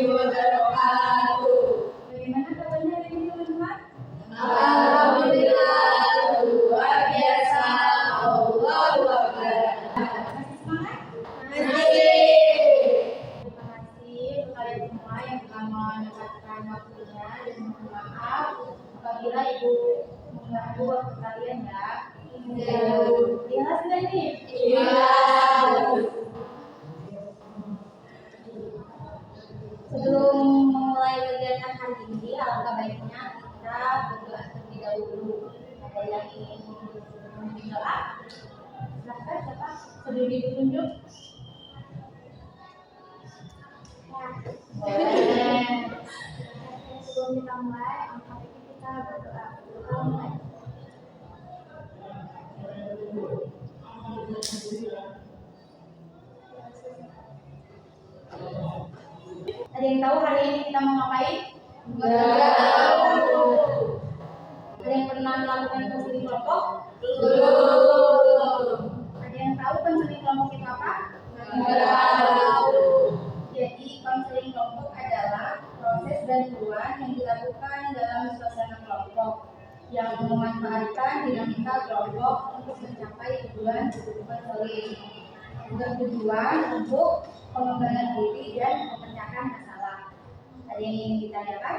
wabarakatuh. Bagaimana kabarnya hari ini teman-teman? Alhamdulillah, luar biasa. Allahu Akbar. Masih semangat? Terima kasih untuk kalian semua yang telah menyempatkan waktunya dan mohon maaf apabila ibu mengganggu waktu kalian ya. Iya sudah nih. Iya. Sebelum memulai kegiatan hari ini, alangkah baiknya kita berdoa terlebih dahulu. Ada yang ingin berdoa? Silahkan siapa? Sebelum ditunjuk. Boleh. Sebelum kita mulai, alangkah baiknya kita berdoa. Berdoa mulai. Ada yang tahu hari ini kita mau ngapain? Enggak tahu. Ada yang pernah melakukan konseling kelompok? Belum. Ada yang tahu konseling kelompok itu apa? Enggak tahu. Jadi konseling kelompok adalah proses bantuan yang dilakukan dalam suasana kelompok yang memanfaatkan dinamika kelompok untuk mencapai tujuan konseling. Bertujuan untuk pengembangan diri dan memecahkan masalah. Ada yang ingin ditanyakan?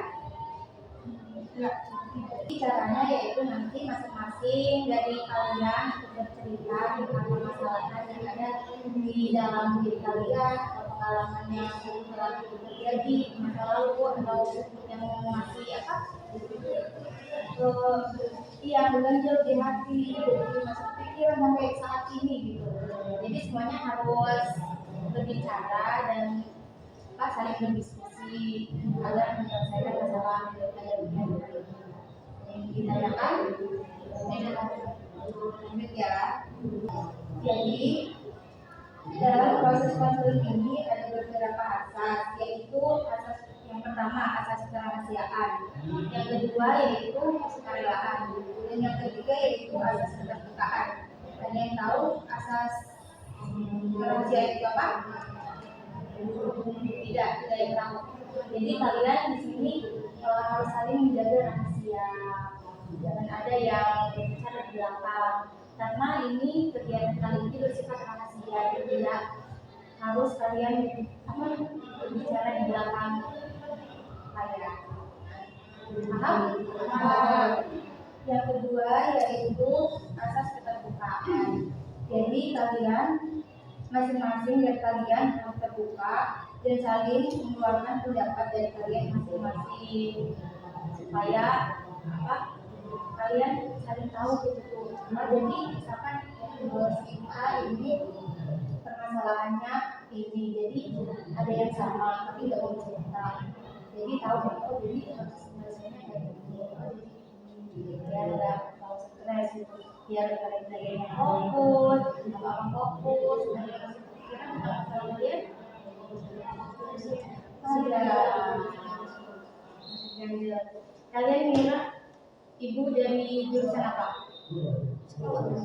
Jadi caranya yaitu nanti masing-masing dari kalian bercerita tentang permasalahan yang ada di dalam diri kalian atau pengalaman yang telah terjadi di masa lalu atau yang masih mengganjal di hati, masuk pikiran sampai saat ini gitu. Jadi semuanya harus berbicara dan saling berdiskusi agar menyelesaikan masalah yang ditanyakan. Lanjut ya. Jadi dalam proses konseling ini ada beberapa asas, yaitu asas yang pertama asas kerahasiaan, yang kedua yaitu kesukarelaan, dan yang ketiga yaitu asas keterbukaan. Ada yang tahu asas kerahasiaan itu apa? Tidak yang tahu. Jadi kalian di sini harus saling menjaga rahasia, jangan ada yang berbicara di belakang, karena ini kegiatan kali ini bersifat rahasia, tidak harus kalian berbicara di belakang kalian. Paham? Yang kedua yaitu asas keterbukaan. Jadi kalian masing-masing dari kalian harus terbuka dan saling mengeluarkan pendapat dari kalian masing-masing supaya kalian saling tahu gitu. Jadi misalkan si A ini permasalahannya ini, jadi ada yang sama tapi nggak mau cerita, jadi tahu jadi harus menyelesaikannya kayak gini, biar nggak tahu stres gitu, biar kalian fokus, fokus, dan pikiran tentang kalian. Kalian kira ibu dari jurusan apa? Sekolah.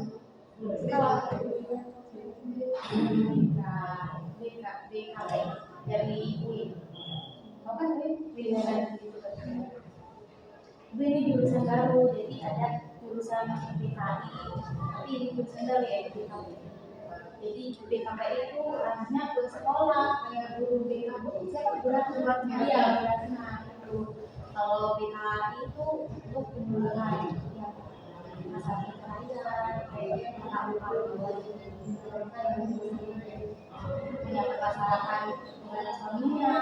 Nah, BKB dari UI. Apa sih? Ibu ini jurusan baru, jadi ada jurusan BKI, tapi ini jurusan baru ya BKB. Jadi BKI itu ranahnya ke sekolah, kayak guru BKB, siapa berat-beratnya ya, beratnya. Kalau BKI itu untuk pembunuhan, ya masalah kekayaan, kayak masalah yang permasalahan dengan suaminya,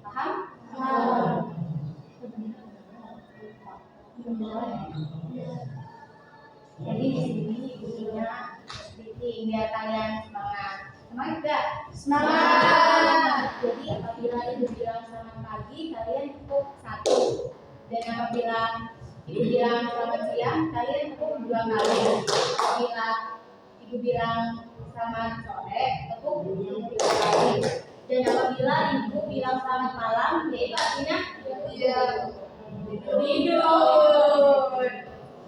paham? Jadi di sini ibunya speaking biar kalian semangat. Semangat gak? Semangat. Jadi apabila ibu bilang selamat pagi, kalian cukup 1. Dan apabila ibu bilang selamat siang, kalian cukup 2 kali. Apabila ibu bilang selamat sore, cukup 3 kali. Dan apabila ibu bilang selamat malam, yaitu artinya tidur.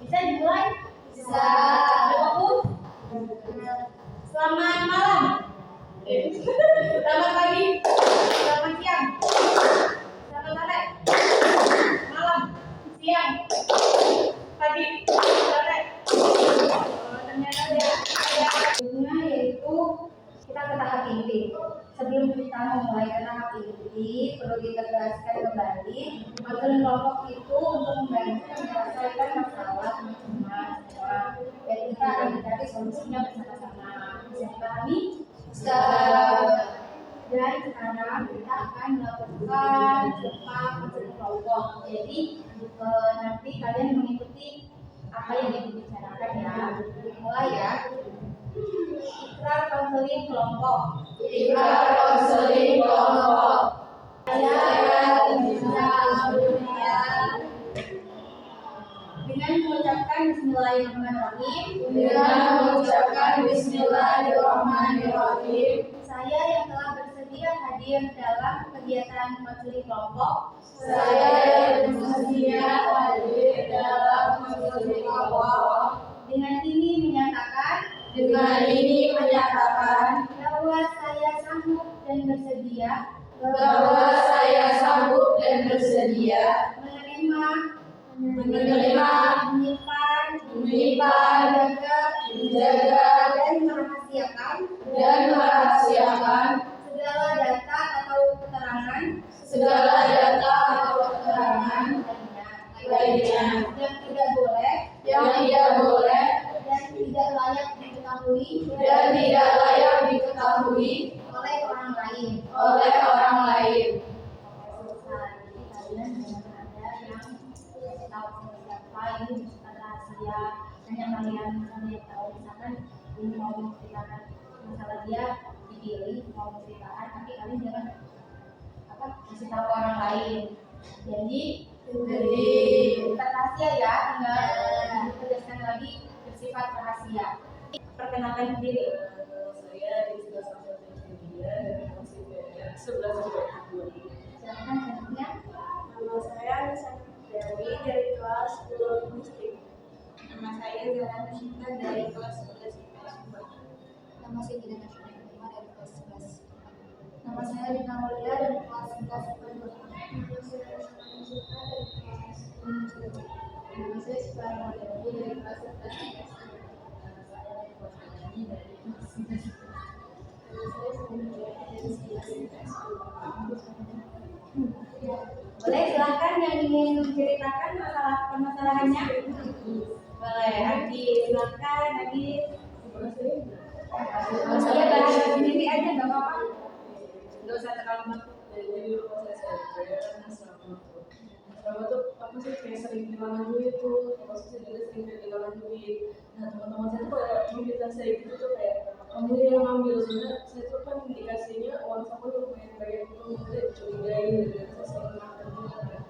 Bisa dimulai? Bisa. Fokus? Selamat malam. Selamat pagi. Selamat siang. Selamat sore. Malam. Siang. Pagi. Sore. Ternyata ya. Yaitu kita ke tahap inti. Sebelum kita memulai ke tahap inti, perlu ditegaskan kembali materi kelompok itu untuk membantu menyelesaikan masalah teman-teman semua, dan kita akan mencari solusinya bersama-sama. Bisa dipahami? Bisa. Dan sekarang kita akan melakukan tahap materi kelompok. Jadi nanti kalian mengikuti apa yang dibicarakan ya. Dimulai ya. Ikrar konseling kelompok. Ikrar konseling kelompok. Saya bisa dunia Dengan mengucapkan Bismillahirrahmanirrahim. dengan mengucapkan Bismillahirrahmanirrahim. Saya yang telah bersedia hadir dalam kegiatan konseling kelompok. Saya yang bersedia hadir dalam konseling kelompok. Dengan ini menyatakan bahwa saya sanggup dan bersedia menerima, menyimpan, menjaga, dan merahasiakan segala data atau keterangan lainnya yang tidak boleh yang tidak boleh dan tidak layak diketahui oleh orang lain. Kalian jangan ada yang tahu siapa ini bukan rahasia, hanya kalian yang tahu. Misalkan ini mau menceritakan masalah dia dipilih mau menceritakan, tapi kalian jangan kasih tahu orang lain. Jadi bukan rahasia ya, tinggal ditegaskan lagi bersifat rahasia. Perkenalkan diri. Saya di sebelah sampai media dan masih sebelah sampai Silakan selanjutnya. Nama saya Nisa Dewi dari kelas 10 Muslim. Nama saya Zara Nashita dari kelas 11 IPS 2. Nama saya Dina Nasional Prima dari kelas 11. Nama saya Dina Mulia dari kelas 11 IPS 2. Nama saya Suparno Dewi dari kelas 11 IPS 2. Boleh silahkan yang ingin menceritakan masalah permasalahannya. Boleh, Adi silahkan Adi. Saya bahasa sendiri aja nggak apa-apa. Nggak usah terlalu baku. Jadi dulu pas saya selama tuh apa sih kayak sering kehilangan duit tuh, terus saya juga sering kehilangan duit. Nah teman-teman saya tuh kayak membilang saya gitu tuh kayak kamu yang ngambil, sebenarnya saya tuh kan dikasihnya uang saku tuh banyak itu maksudnya dicurigai, dan saya sering makan juga kan,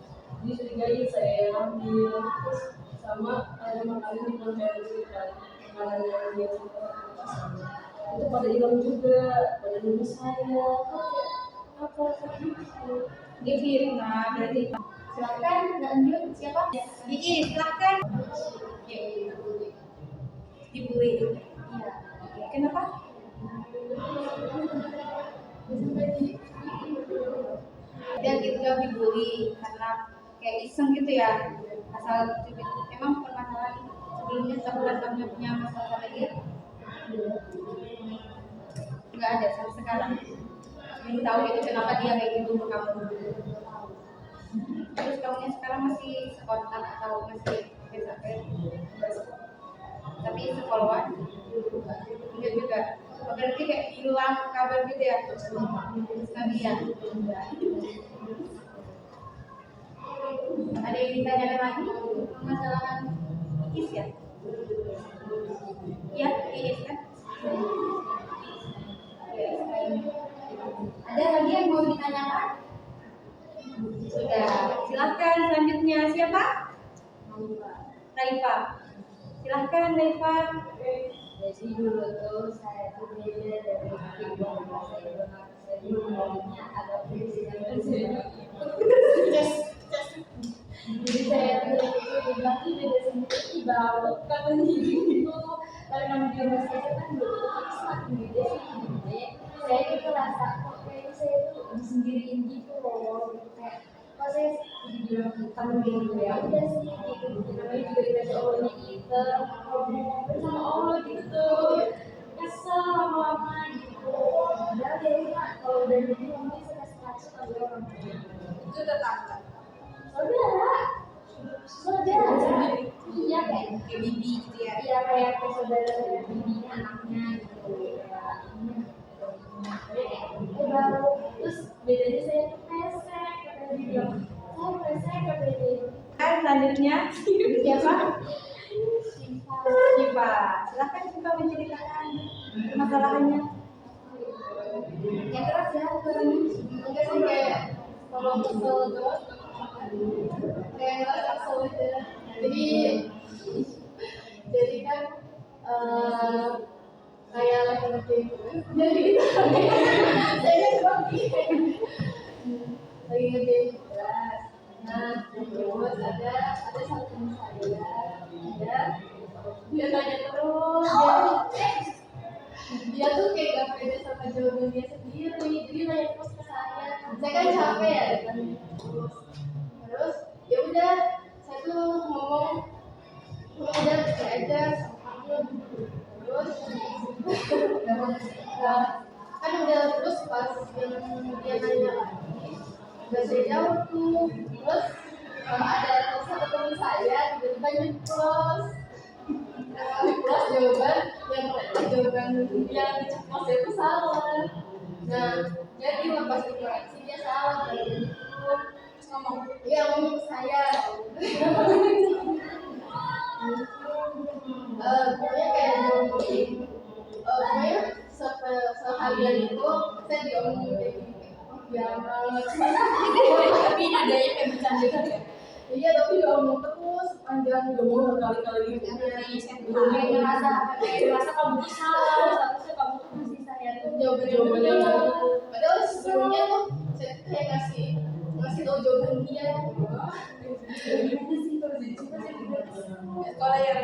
dicurigai saya yang ambil, terus sama ada makanan di konser gitu kan, makanan yang dia suka sama itu pada hilang juga, pada nulis saya apa gitu. Difitnah berarti. Silakan lanjut siapa? Silakan. Dibully. Iya. Kenapa? Dia dibilang dibully karena kayak iseng gitu ya. Asal emang permasalahan sebelumnya sebelumnya punya masalah sama dia? Nggak ada sampai sekarang. Ingin tahu itu kenapa dia kayak gitu ke kamu. Terus kamunya sekarang masih sekontak atau masih biasa? Tapi sefollowan? Enggak juga. Berarti kayak hilang kabar gitu ya? Sekalian. Ada yang ditanyakan lagi? Permasalahan IIS ya? Iya, IIS kan? Ada lagi yang mau ditanyakan? Sudah. Silahkan selanjutnya siapa? Raifa. Silahkan Raifa. Jadi dulu tuh saya tuh beda dari ibu saya ngomongnya agak berisik. Jadi saya tuh dibilang tuh beda sendiri, bau katanya gitu. Karena dia masih kecil kan belum Islam gitu. sendiriin gitu loh, gitu kayak kok saya dibilang hitam gitu ya udah sih gitu namanya juga dikasih Allahnya hitam ngomong sama Allah gitu tuh kesel lama-lama gitu padahal dia mah kalau udah jadi mungkin suka sama orang Itu tetangga. saudara iya kayak Kayak bibi gitu ya. iya kayak saudara bibinya anaknya gitu ya baru terus bedanya saya pesek katanya dia bilang saya pesek katanya dia Selanjutnya siapa Siva. Silakan Siva menceritakan masalahnya. yang keras ya suaranya enggak sih kayak kalau kesel terus kayak ngerasa kesel gitu jadi kan kayak lagi ngetik jadi gitu saya lagi ngetik beras nah terus ada satu teman saya dia tanya terus dia tuh kayak gak pede sama jawaban dia sendiri jadi nanya terus ke saya kan capek ya kan terus ya udah saya tuh ngomong udah saya aja terus kan udah terus pas yang dia nanya lagi udah saya jawab tuh terus ada satu teman saya tiba-tiba nyeplos jawaban yang diceplos itu salah nah jadi pas dikoreksi dia salah dari itu terus ngomong ke saya pokoknya kayak ngomongin pokoknya seharian itu saya diomongin kayak gini Tapi nadanya kayak bercanda kan ya. iya tapi diomong terus panjang ngomong berkali-kali gitu. kayak ngerasa kamu tuh salah seharusnya kamu tuh ngasih saya tuh Jawaban-jawabannya padahal sebelumnya tuh saya tuh kayak ngasih tau jawaban dia gimana sih kalau jadi cinta sih Sekolah yang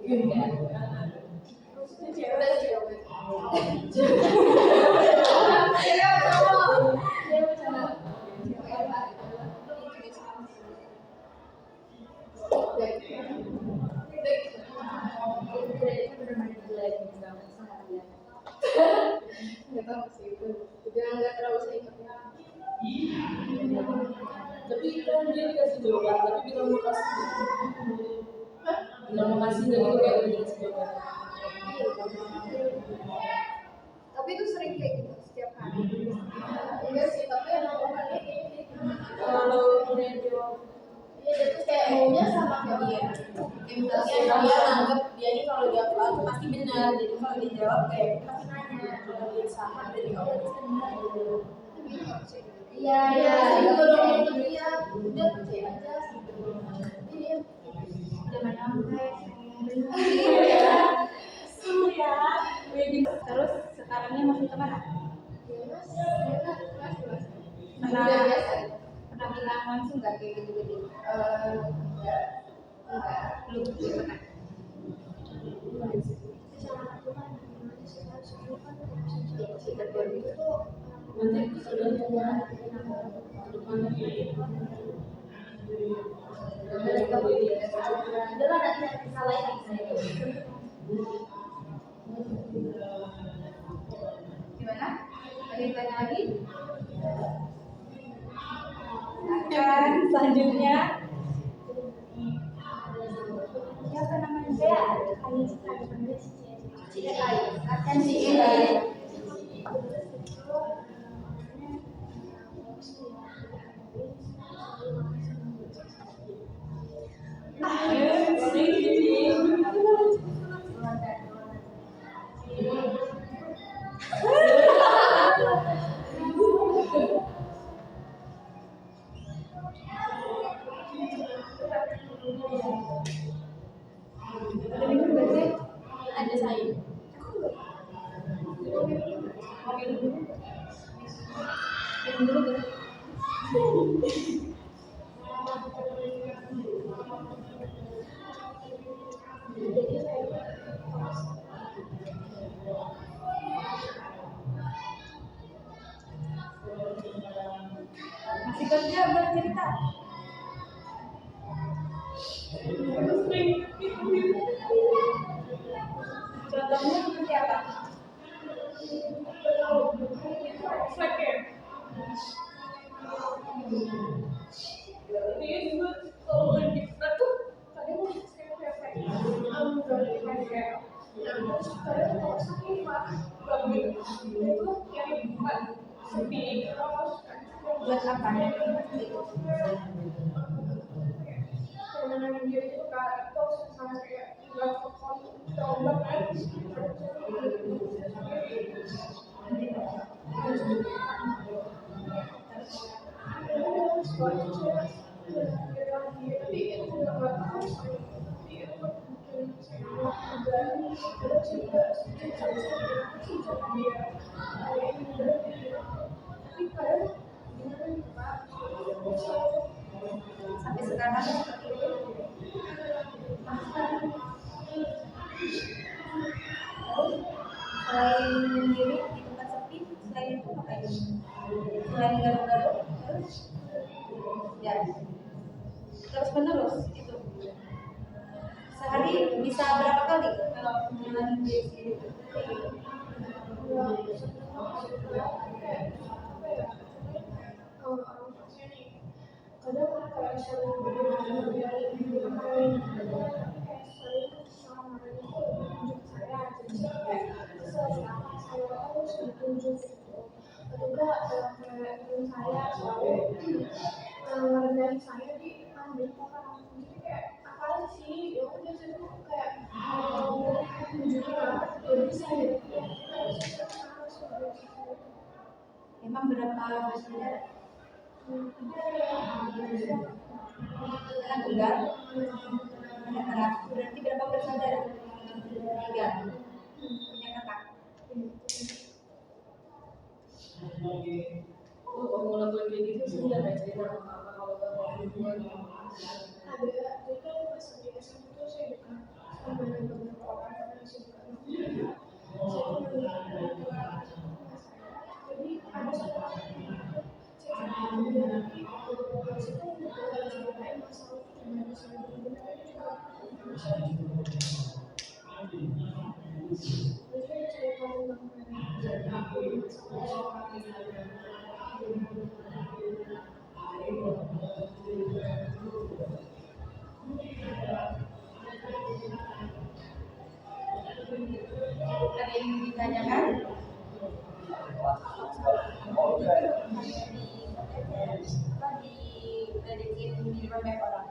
udah sih Tapi kan dia dikasih jawaban, tapi bilang makasih. Bilang makasih nggak gitu kayak udah dikasih jawaban. tapi itu sering kayak gitu setiap hari enggak sih tapi emang orangnya kayak gitu Kalau udah jawab, iya dia tuh kayak maunya sama kayak dia misalnya dia anggap dia ini kalau dia tahu itu pasti benar, jadi kalau dia jawab kayak pasti nanya kalau dia sama dari awal pasti benar gitu. iya saya juga dong itu dia udah percaya aja iya jangan sampai Terus sekarangnya masih kemana? udah biasa Pernah bilang langsung nggak kayak gitu-gitu? Belum pernah. nanti sudah coba depannya. udah lah nanti saya salahin saya Gimana? Ada yang tanya lagi? Dan selanjutnya siapa namanya? saya kayu cici Akan sih. Ada saya. Si kerja bercerita. Contohnya seperti apa? Dia juga kalau lagi tuh kadang saya refleks kayak terus kadang kalau sakit nggak begitu itu yang buat sepi Buat apa? karena dia itu kan terus sama kayak nggak fokus obat kan Sampai sekarang seperti itu. Selain diri di tempat sepi, selain itu ngapain? Selain garuk-garuk, terus ya terus menerus itu. Sehari bisa berapa kali kalau menjalani diri sendiri? Dari saya di ambil orang jadi kayak apa sih ya udah saya tuh kayak tunjukin lebih saya Emang berapa bersaudara? Anak tunggal, anak berarti berapa bersaudara? 3. Punya kakak. kalau ngelakuin kayak gitu sih nggak ada cerita apa kalau hubungan ada jadi kan pas di SMP tuh saya dekat sama beberapa orang karena saya dekat jadi ada satu orang saya ceritain masalah gimana saya benar-benar Ada yang ditanyakan? Di berbagai orang.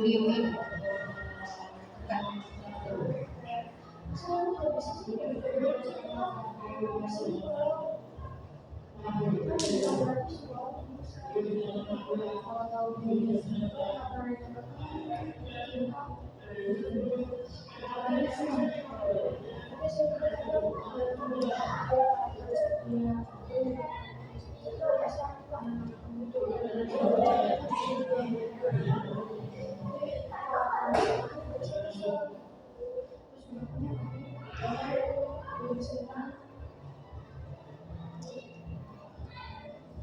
Medium.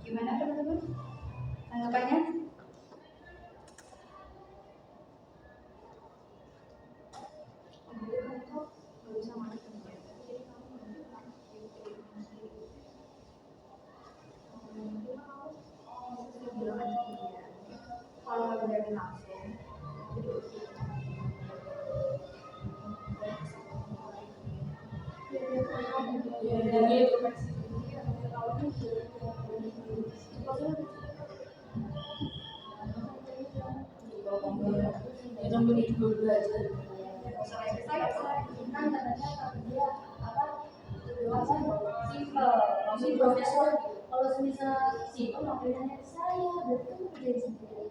Gimana teman-teman? Tanggapannya? Kalau dari langsung belajar. Saya kan katanya kata dia apa simple si profesor kalau semisal simple makanya saya berarti menjadi sendiri.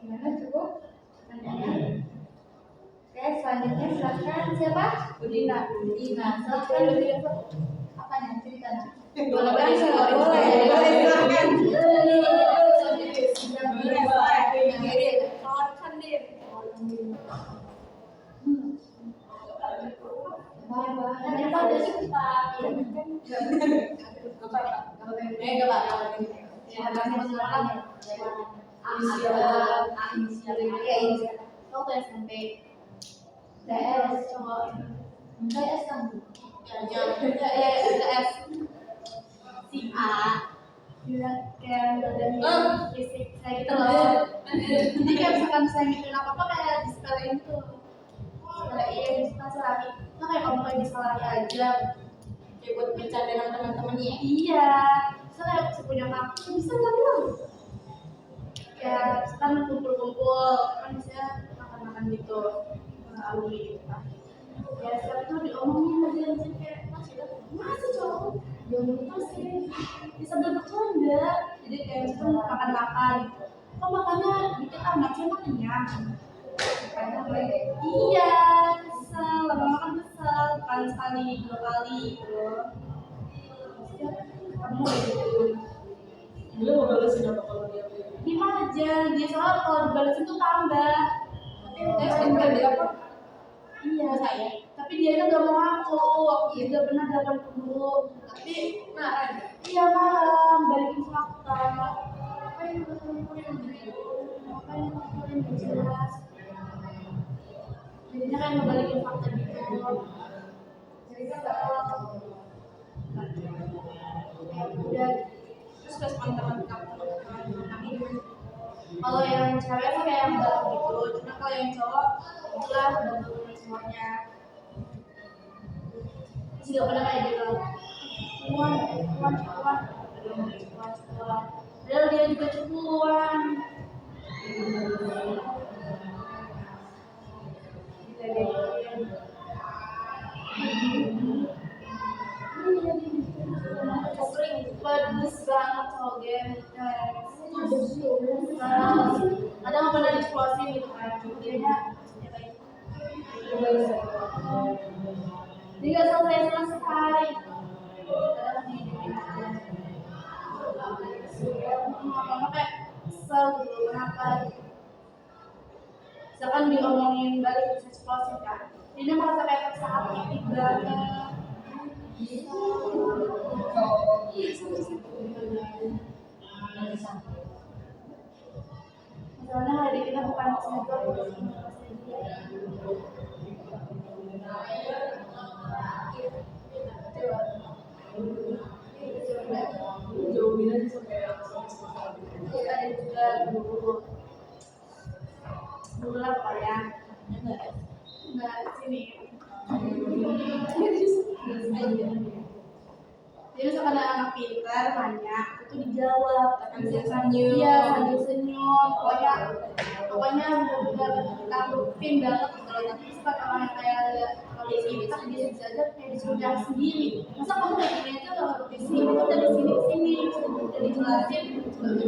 Gimana cukup? Oke, selanjutnya silakan siapa? Budina. Silakan Budina. Apa yang ceritanya? Boleh, silakan. Waktu SMP TS TS kan si A bilang kayak dari fisik saya gitu loh. Jadi kayak misalkan saya ngikutin apa-apa kayak disepelein tuh. Disepelein, disepelein. Nah kayak kamu kayak bisa lari aja. Kayak buat bercanda sama teman-temannya. Iya. Saya kayak punya waktu bisa lari loh. Kayak sekarang kumpul-kumpul kan bisa makan-makan gitu. Alumni gitu kan. Ya sekarang tuh diomongin aja kayak masih cowok diomongin terus sih bisa bercanda. Jadi kayak misalnya makan-makan kok makannya dikit amat sih emang kenyang. Iya kesel lama-lama kan kesel kan sekali 2 kali gitu. Kamu gitu Dia mau balesin apa kalau dia beli? gimana aja dia soal kalau dibalesin tuh tambah. Iya saya tapi dia kan gak mau ngaku waktu itu udah pernah 80 tapi marah iya marah balikin fakta ngapain ngumpulin gak jelas jadinya kan ngebalikin fakta gitu jadi kan gak tahu ya udah Terus respon teman kami gimana? kalau yang cewek tuh kayak yang baru gitu cuma kalau yang cowok itulah udah turun semuanya sih gak pernah kayak gitu cuan padahal dia juga cuan pedes banget soalnya kadang pernah diceplosin gitu kan dianya dia nggak selesai kadang didimin aja apa kayak kesel gitu kenapa misalkan diomongin balik bisa ceplosin kan dia merasa kayak tersakiti banget Soalnya hari kita bukan sinetron, Jauhin aja sampai selesai. ada juga dulu lah pokoknya nggak sini. Jadi misalkan ada anak pintar banyak itu dijawab tapi Senyum. iya sambil senyum pokoknya benar-benar tanggupin banget kalau nanti misalkan orang yang kayak kalau di sini kan dia bisa aja kayak disuruh jalan sendiri masa kamu kayak gini aja nggak ngerti sih itu dari sini ke sini udah dijelasin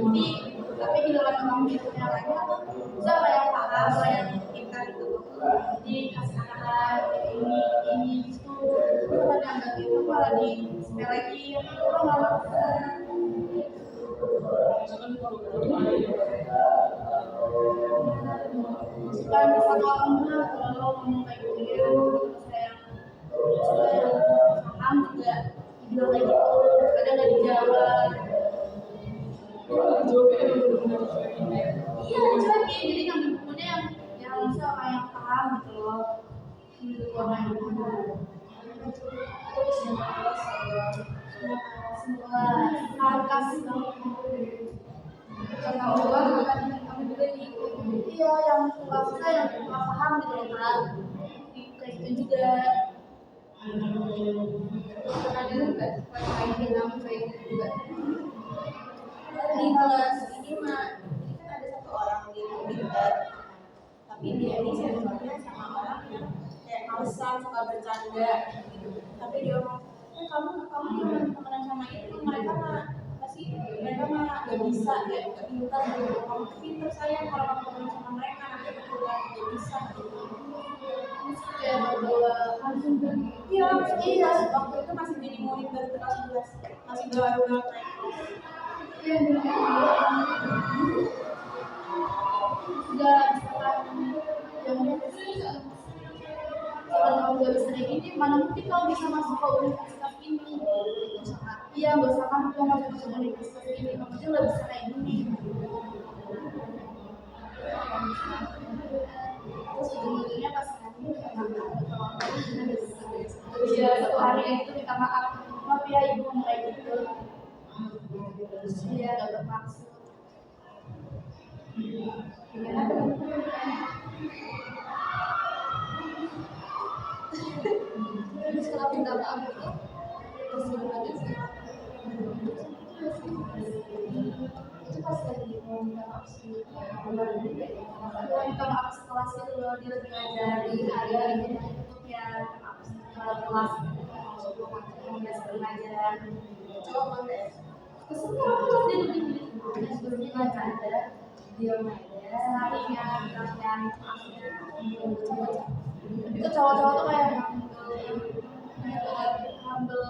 bukti tapi di luar orang yang lainnya tuh bisa kayak paham kalau yang pintar gitu jadi kasih arahan ini itu bukan yang nggak gitu malah di sepelein orang nggak makan Misalkan kalau berdoa Bukan satu orang bilang kalau ngomong kayak gitu saya paham juga dibilang kayak gitu kadang nggak dijawab jawabnya benar-benar cuekin ya. iya dicuekin jadi ngambil bukunya yang bisa orang yang paham gitu loh menurut orang yang paham Terus yang kelas semua karkas Kata Allah kan kami juga nih. iya yang nggak bisa yang nggak paham gitu loh Kak kayak gitu juga Pernah dengar nggak? Kayak film kayak gitu juga. di kelas ini mah Tapi dia ini sensasinya sama orang yang kayak malesan, suka bercanda gitu. Tapi dia ngomong, kamu jangan temenan sama itu, mereka mah gak bisa, kayak gak pintar gitu. Kamu tuh pintar sayang, kalau kamu temenan sama mereka nanti bakalan gak bisa gitu. Kayak bawa langsung kan. Iya, waktu itu masih jadi murid baru kelas 11, masih baru banget naik kelas. Iya, sudah misalkan kalau kamu gak bisa kayak gini, mana mungkin kamu bisa masuk ke universitas ini? Iya, gak usah kamu mau masuk ke universitas ini, kamu aja gak bisa kayak gini. Terus ujung-ujungnya pas nanti iya, satu hari itu minta maaf ya ibu kayak gitu. Iya, gak bermaksud. Gimana teman-teman? Terus setelah minta maaf itu kesimpulannya sih itu pas lagi mau minta maaf sih minta maaf sekelas itu loh, dia lagi ngajari ada ini untuk ya kelas sebelum ngajar coba deh kesemua dia lebih sebelumnya ngajar dia ngajar harinya latihan itu cowok-cowok tuh kayak ngambil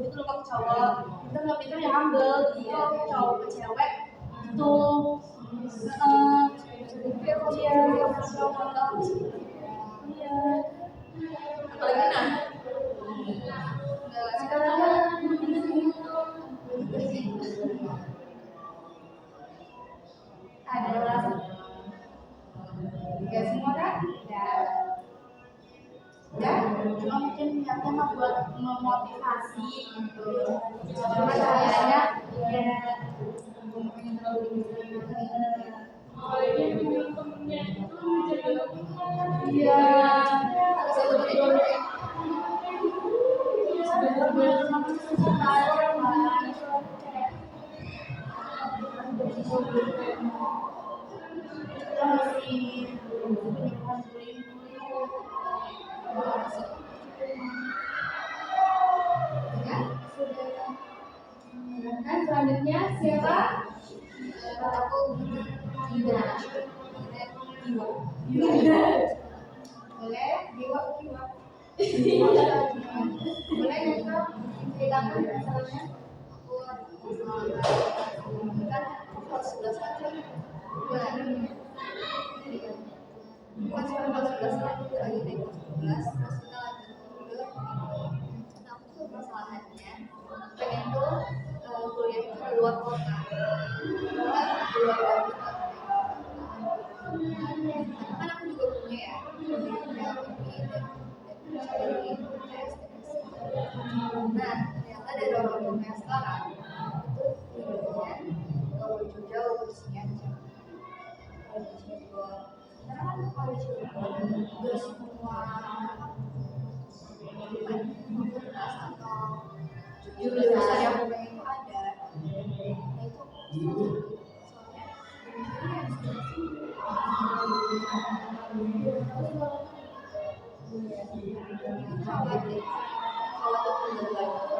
itu loh kalau cowok itu nggak pintar yang ngambil dia cowok ke cewek itu iya apalagi nah adalah nggak semua kan ya cuma mungkin niatnya mah buat memotivasi cuma kayaknya ya iya kan selanjutnya siapa? Aku Gina. Boleh? Jiwa. Boleh kita ceritakan masalahnya? Kan kelas 11 aja. Boleh. Bukan cuma kelas 11 lagi deh kelas 11 terus kita lanjut ke aku tuh masalahannya pengen tuh kuliah itu di luar kota di luar kota kan aku juga punya ya nah ternyata dari orang tua sekarang itu kuliahnya kalau di Jogja walaupun sini aja kalau di sini juga karena kan kalau di sini juga semua universitas atau jurusan yang pengen itu ada nah itu khawatir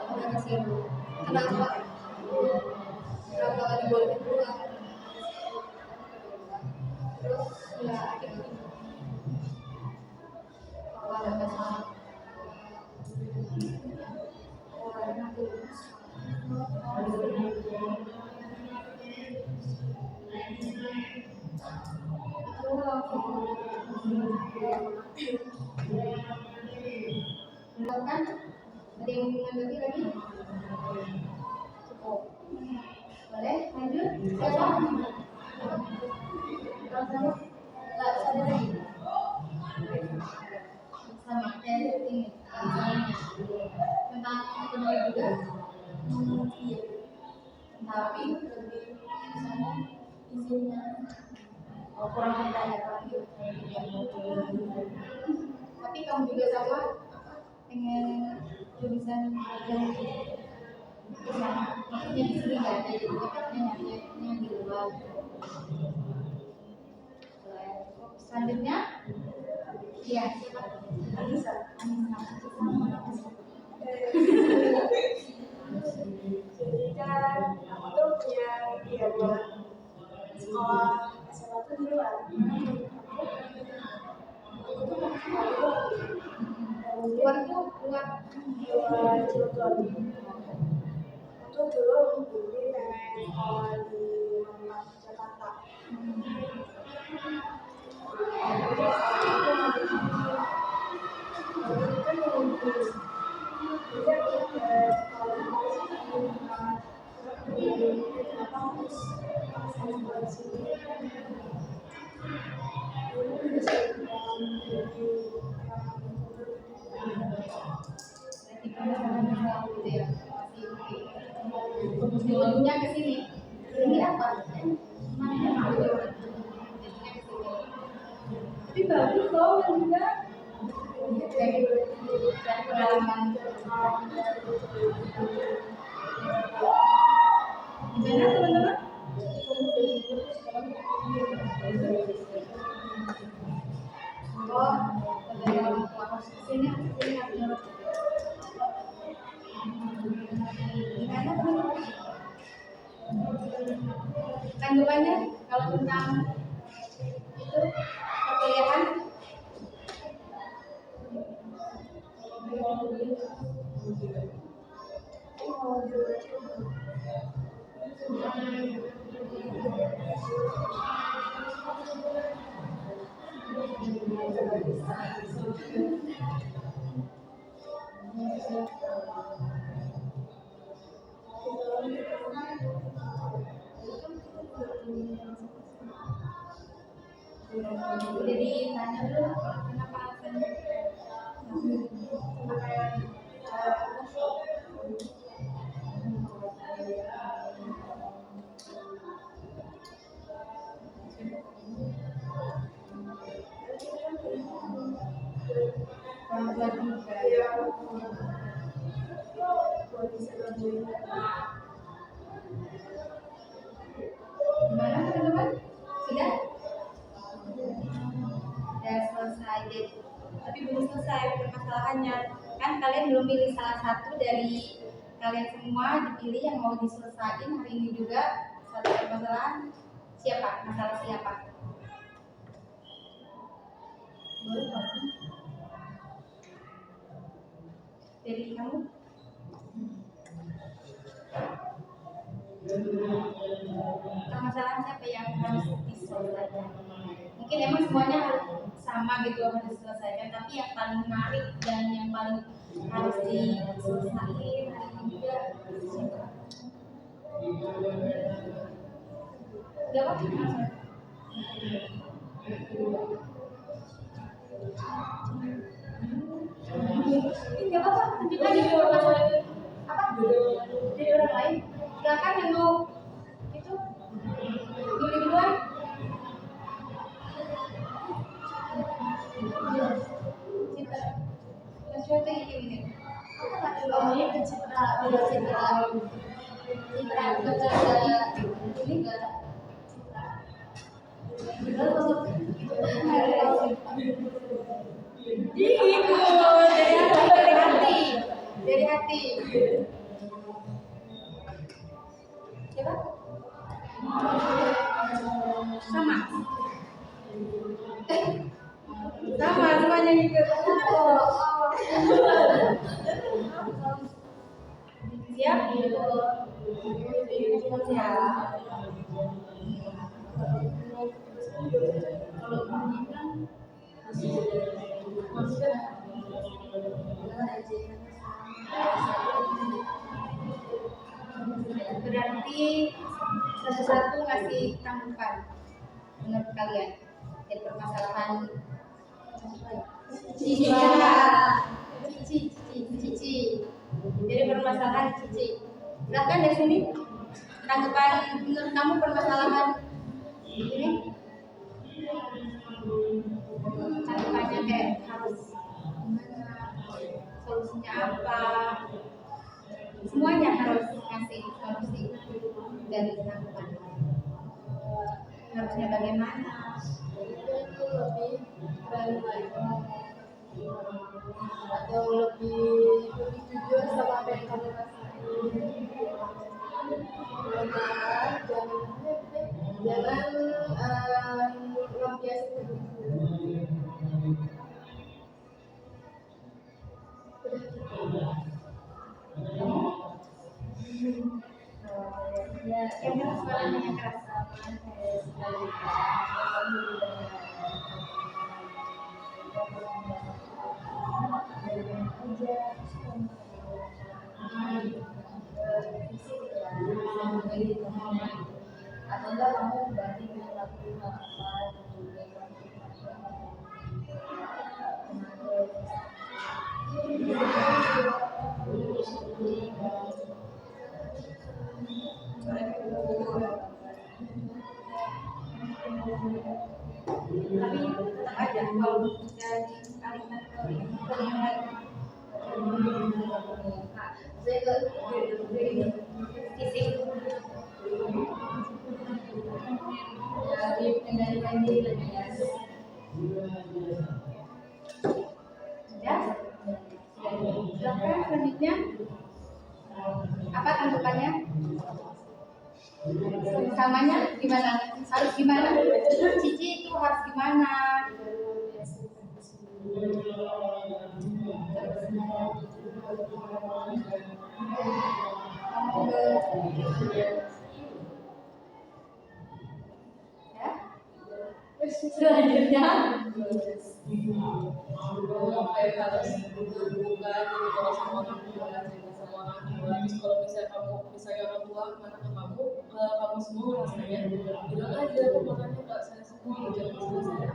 karena sih kenapa dibolehin pulang terus ya kalau ada masalah kan ada yang mau ngambil lagi cukup boleh lanjut siapa nggak ada lagi sama dari ini tentang ekonomi juga iya tapi lebih misalnya izinnya kurang ada lagi tapi kamu juga sama pengen jurusan yang maksudnya di sini nggak ada jadi nyarinya di luar selanjutnya Iya, siapa? Anissa. Jadi kan aku tuh punya ide buat sekolah SMA tuh di luar. Aku tuh mau sekolah Luar tuh luar. luar Cilegon. Aku tuh dulu mimpi pengen sekolah di Malang, Jakarta. Ujungnya ke sini. Ini apa? Tapi bagus loh yang juga. Dan pengalaman Gimana teman-teman? oh dari orang tua sini harus gimana teman-teman? Tanggapannya kalau tentang itu perkuliahan jadi tanya dulu kenapa alasannya orang tua juga gimana teman-teman sudah selesai deh Tapi belum selesai permasalahannya. Kan kalian belum pilih salah satu dari kalian semua dipilih yang mau diselesaikan hari ini juga satu permasalahan. Siapa? Masalah siapa? Boleh dong. Dari kamu? Permasalahan siapa yang harus diselesaikan? Mungkin emang semuanya harus sama gitu harus diselesaikan, tapi yang paling menarik dan yang paling harus diselesaikan hari ini juga siapa? Gak apa-apa. Gak apa-apa, tunjukkan di permasalahan apa? Dari orang lain. Silakan yang mau itu duluan. Sesuatu yang ini. omongnya ke Citra ini enggak Dari hati. Siapa? Sama semuanya ikut. Siap? Berarti satu-satu ngasih tanggapan menurut kalian dari permasalahan Cici. Jadi permasalahan Cici. Silakan dari sini tanggapan menurut kamu permasalahan ini. Tanggapannya kayak harus gimana, solusinya apa? Semuanya harus kasih solusi dan tanggapan. Harusnya bagaimana? lebih berani lagi ngomong atau lebih jujur sama apa yang kamu rasain. Jangan lampiasin begitu. Ya, yang suaranya keras sama kayak atau enggak kamu berani ngelakuin apa Tapi tetap aja kalau dari kalimat ke yang lain saya ke fisik dari mengendalikan diri lebih ya. ya. Silakan selanjutnya. Apa tanggapannya? Samanya gimana? Harus gimana? Cici itu harus gimana? Ya. Selanjutnya. Kayak harus terbuka gitu kalau sama orang tua, cerita sama orang tua. Terus kalau misalnya orang tua mana ke kamu semua rasanya bilang aja kok makanya nggak saya semua jangan saya.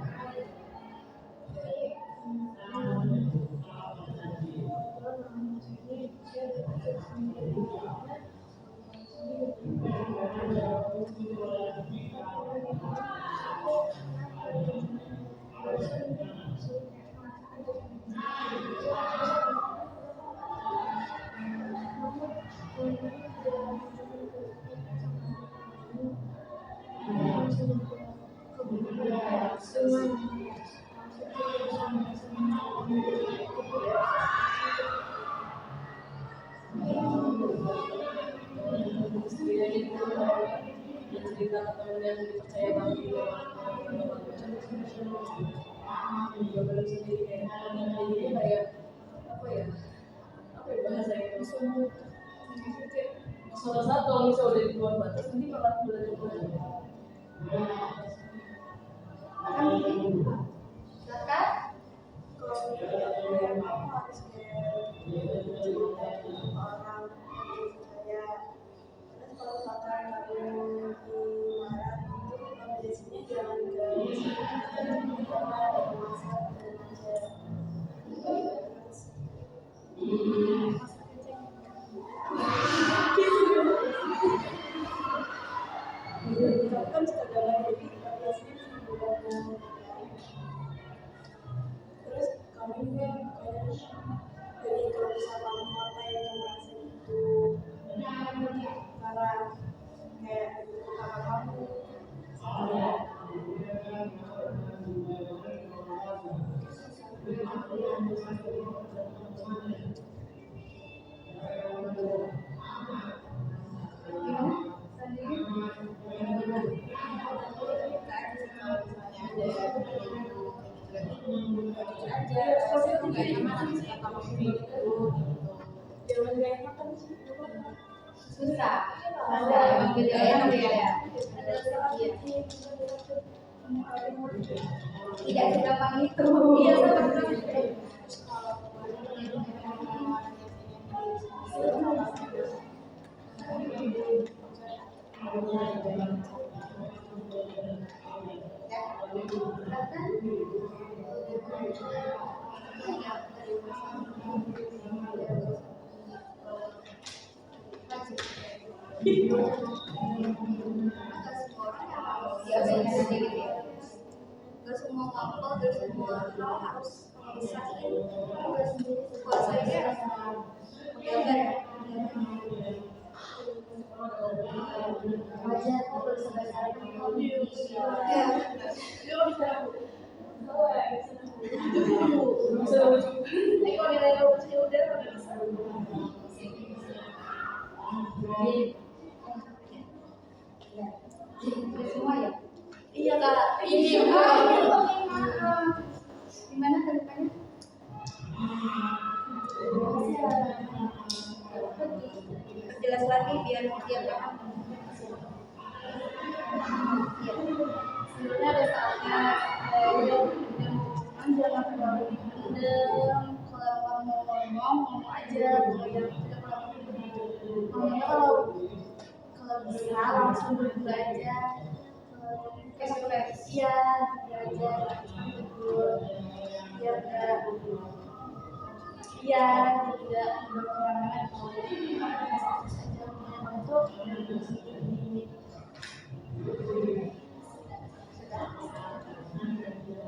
Cerita ke temen yang dipercaya banget juga belum sendiri kayak apa ya bahasanya salah satu kalau misalnya udah di luar batas nanti malah belajar Silakan. kan sekadar jadi terus kamu juga kayak jadi kalau bisa kamu apa yang kamu rasa itu karena kayak kakak kamu Susah. Ada emang beda orang ya. Tidak segampang itu. Iya, sama-sama. Ya, beda sedikit ya. Gak semua kapal, gak semua hal harus bisa kuasai ya. wajar kok kalau sampai sekarang Ya. Jadi semua ya. Iya kak, ini Gimana tarikannya? Jelas lagi biar dia paham. Sebenarnya ada saatnya jangan terlalu dipendam. Kalau kamu ngomong aja. Kalau bisa langsung duduk aja. Ekspresi ya, belajar biar enggak ya tidak berkemana-mana saja untuk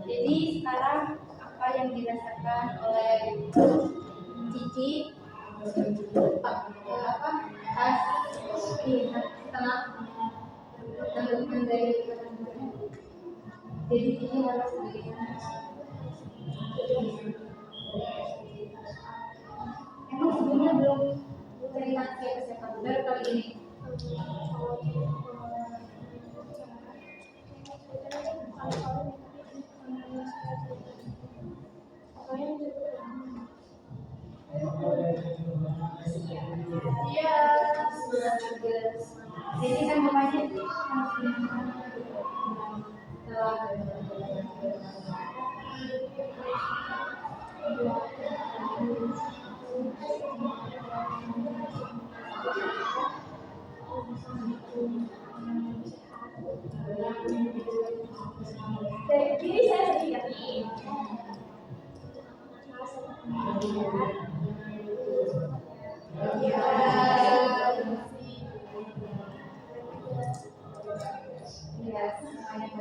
jadi sekarang apa yang dirasakan oleh Cici apa setelah tanggapan dari jadi Cici harus bagaimana? Emang sebelumnya belum cerita siapa-siapa baru kali ini. Iya, jadi kan namanya jadi saya sedikit ya semuanya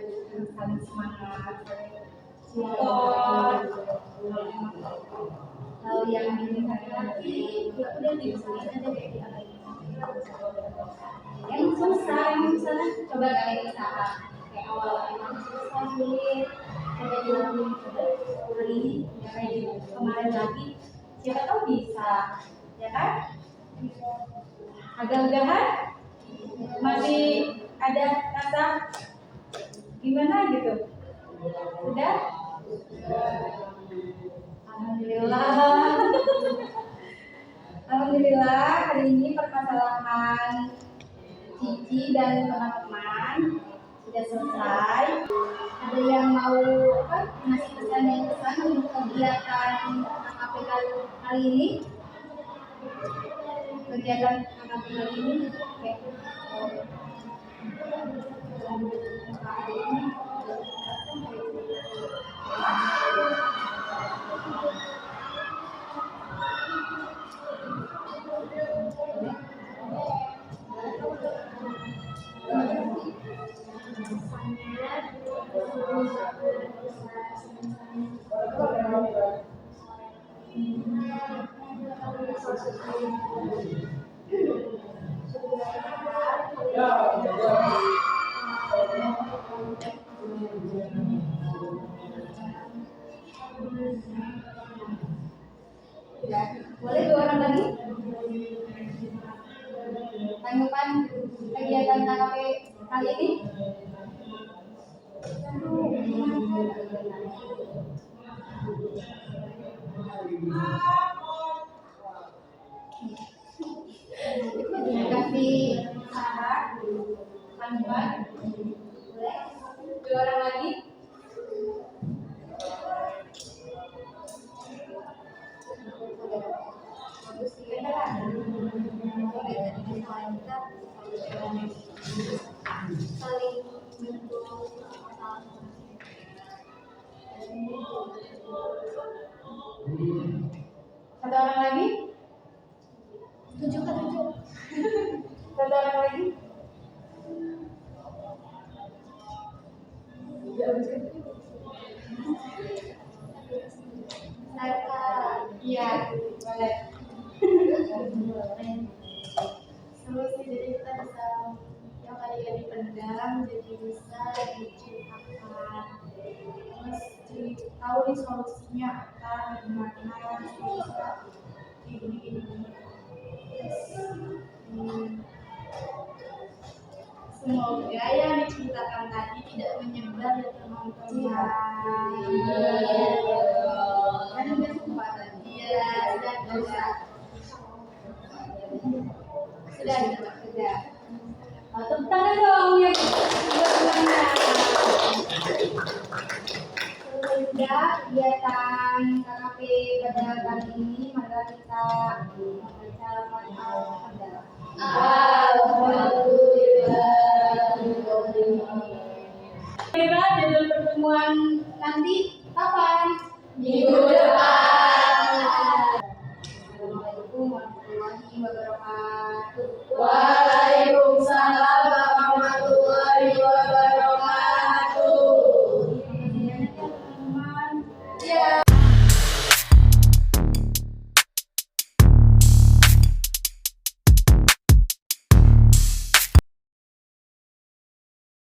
saling semangat support hal yang diminta lagi ya udah diusahain aja kayak yang susah coba kalian usaha kayak awal emang susah sulit coba dilakuin hari ini ya kayak kemarin lagi siapa tahu bisa ya kan agak-agahan masih ada rasa gimana gitu udah Alhamdulillah hari ini permasalahan Cici dan teman-teman sudah selesai. Ada yang mau ngasih pesan yang pesan untuk kegiatan KPK kali ini? Kegiatan KPK kali ini? Oke. Boleh 2 orang lagi? Tanggapan kegiatan KKP kali ini? Kasih saran, tanggapan. Boleh? 2 orang lagi? Saling satu orang lagi? 7 kan 7. Satu orang lagi? Iya, boleh. Terus jadi kita bisa yang tadinya dipendam jadi bisa diceritakan. Terus tahu nih solusinya apa, gimana bisa ini. Semoga yang diceritakan tadi tidak menyebar ya teman-teman. Kan udah sumpah tadi. Iya, sudah. Sudah. Tepuk tangan dong yang bersemangat. Sudah kegiatan KKP pada kali ini, maka kita membaca Al-Fatihah. Kira jadwal pertemuan nanti kapan? Minggu depan. Assalamualaikum warahmatullahi wabarakatuh. Waalaikumsalam warahmatullahi wabarakatuh. Teman-teman. Ya.